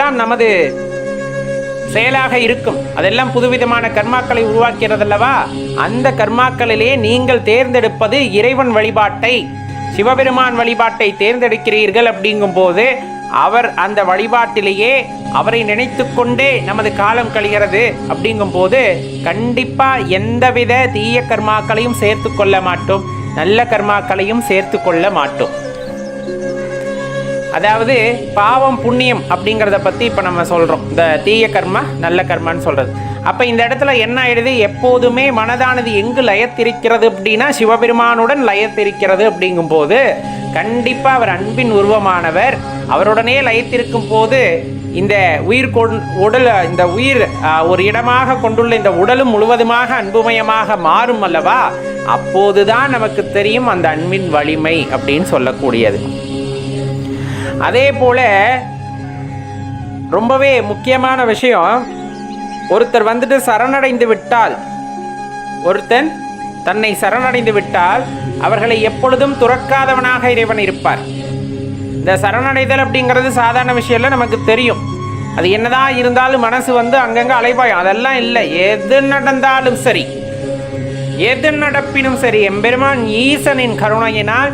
அதெல்லாம் நமது செயலாக இருக்கும். அதெல்லாம் புதுவிதமான கர்மாக்களை உருவாக்கிறதல்லவா. அந்த கர்மாக்களிலே நீங்கள் தேர்ந்தெடுப்பது இறைவன் வழிபாட்டை, சிவபெருமான் வழிபாட்டை தேர்ந்தெடுக்கிறீர்கள். அப்படிங்கும் போது அவர் அந்த வழிபாட்டிலேயே அவரை நினைத்து கொண்டே நமது காலம் கழிகிறது. அப்படிங்கும் போது கண்டிப்பா எந்தவித தீய கர்மாக்களையும் சேர்த்து கொள்ள மாட்டோம், நல்ல கர்மாக்களையும் சேர்த்து கொள்ள மாட்டோம். அதாவது பாவம் புண்ணியம் அப்படிங்கிறத பற்றி இப்போ நம்ம சொல்கிறோம், இந்த தீய கர்மா நல்ல கர்மான்னு சொல்கிறது. அப்போ இந்த இடத்துல என்ன ஆயிடுது, எப்போதுமே மனதானது எங்கு லயத்திருக்கிறது அப்படின்னா சிவபெருமானுடன் லயத்திருக்கிறது. அப்படிங்கும்போது கண்டிப்பாக அவர் அன்பின் உருவமானவர். அவருடனே லயத்திருக்கும் போது இந்த உயிர் உடல், இந்த உயிர் ஒரு இடமாக கொண்டுள்ள இந்த உடலும் முழுவதுமாக அன்புமயமாக மாறும் அல்லவா. அப்போதுதான் நமக்கு தெரியும் அந்த அன்பின் வலிமை அப்படின்னு சொல்லக்கூடியது. அதே போல ரொம்பவே முக்கியமான விஷயம், ஒருத்தர் வந்துட்டு சரணடைந்து விட்டால், ஒருத்தன் தன்னை சரணடைந்து விட்டால் அவர்களை எப்பொழுதும் துறக்காதவனாக இறைவன் இருப்பார். இந்த சரணடைதல் அப்படிங்கிறது சாதாரண விஷயம் இல்லை, நமக்கு தெரியும். அது என்னதான் இருந்தாலும் மனசு வந்து அங்கங்கே அலைபாயும், அதெல்லாம் இல்லை. எது நடந்தாலும் சரி, எது நடப்பினும் சரி, எம்பெருமான் ஈசனின் கருணையினால்,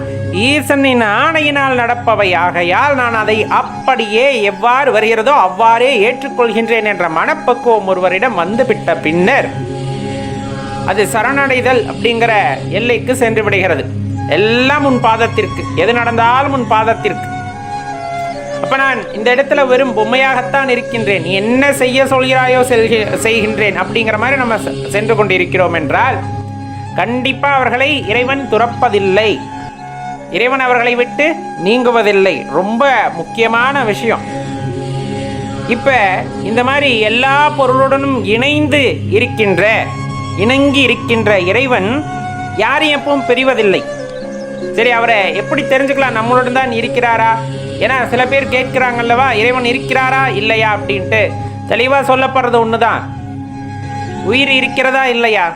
ஈசனின் ஆணையினால் நடப்பவை ஆகையால் நான் அதை அப்படியே எவ்வாறு வருகிறதோ அவ்வாறே ஏற்றுக்கொள்கின்றேன் என்ற மனப்பக்குவம் ஒருவரிடம் வந்துவிட்ட பின்னர் அது சரணடைதல் அப்படிங்கிற எல்லைக்கு சென்று விடுகிறது. எல்லாம் உன் பாதத்திற்கு, எது நடந்தாலும் உன் பாதத்திற்கு. அப்ப நான் இந்த இடத்துல வெறும் பொம்மையாகத்தான் இருக்கின்றேன், நீ என்ன செய்ய சொல்கிறாயோ செய்கின்றேன் அப்படிங்கிற மாதிரி நம்ம சென்று கொண்டிருக்கிறோம் என்றால் கண்டிப்பா அவர்களை இறைவன் துறப்பதில்லை, இறைவன் அவர்களை விட்டு நீங்குவதில்லை. ரொம்ப முக்கியமான விஷயம். இப்ப இந்த மாதிரி எல்லா பொருளுடனும் இணைந்து இருக்கின்ற, இணங்கி இருக்கின்ற இறைவன் யாரையும் எப்பவும் பிரிவதில்லை. சரி, அவரை எப்படி தெரிஞ்சுக்கலாம் நம்மளுடன் தான் இருக்கிறாரா? ஏன்னா சில பேர் கேட்கிறாங்கல்லவா, இறைவன் இருக்கிறாரா இல்லையா அப்படின்ட்டு. தெளிவாக சொல்லப்படுறது ஒண்ணுதான், உயிர் இருக்கிறதா இல்லையா.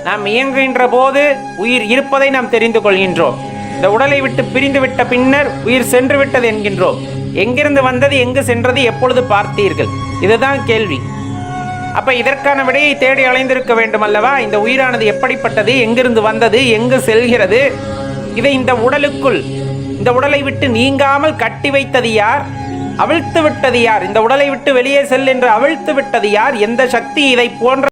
நாம் இயங்குகின்ற போது உயிர் இருப்பதை நாம் தெரிந்து கொள்கின்றோம். இந்த உடலை விட்டு பிரிந்து விட்ட பின்னர் உயிர் சென்று விட்டது என்கின்றோம். எங்கிருந்து வந்தது, எங்கு சென்றது, எப்பொழுது பார்த்தீர்கள், இதுதான் கேள்வி. அப்ப இதற்கான விடையை தேடி அலைந்திருக்க வேண்டும் அல்லவா. இந்த உயிரானது எப்படிப்பட்டது, எங்கிருந்து வந்தது, எங்கு செல்கிறது, இதை இந்த உடலுக்குள், இந்த உடலை விட்டு நீங்காமல் கட்டி வைத்தது யார், அவிழ்த்து விட்டது யார், இந்த உடலை விட்டு வெளியே செல் என்று அவிழ்த்து விட்டது யார், எந்த சக்தி இதை போன்ற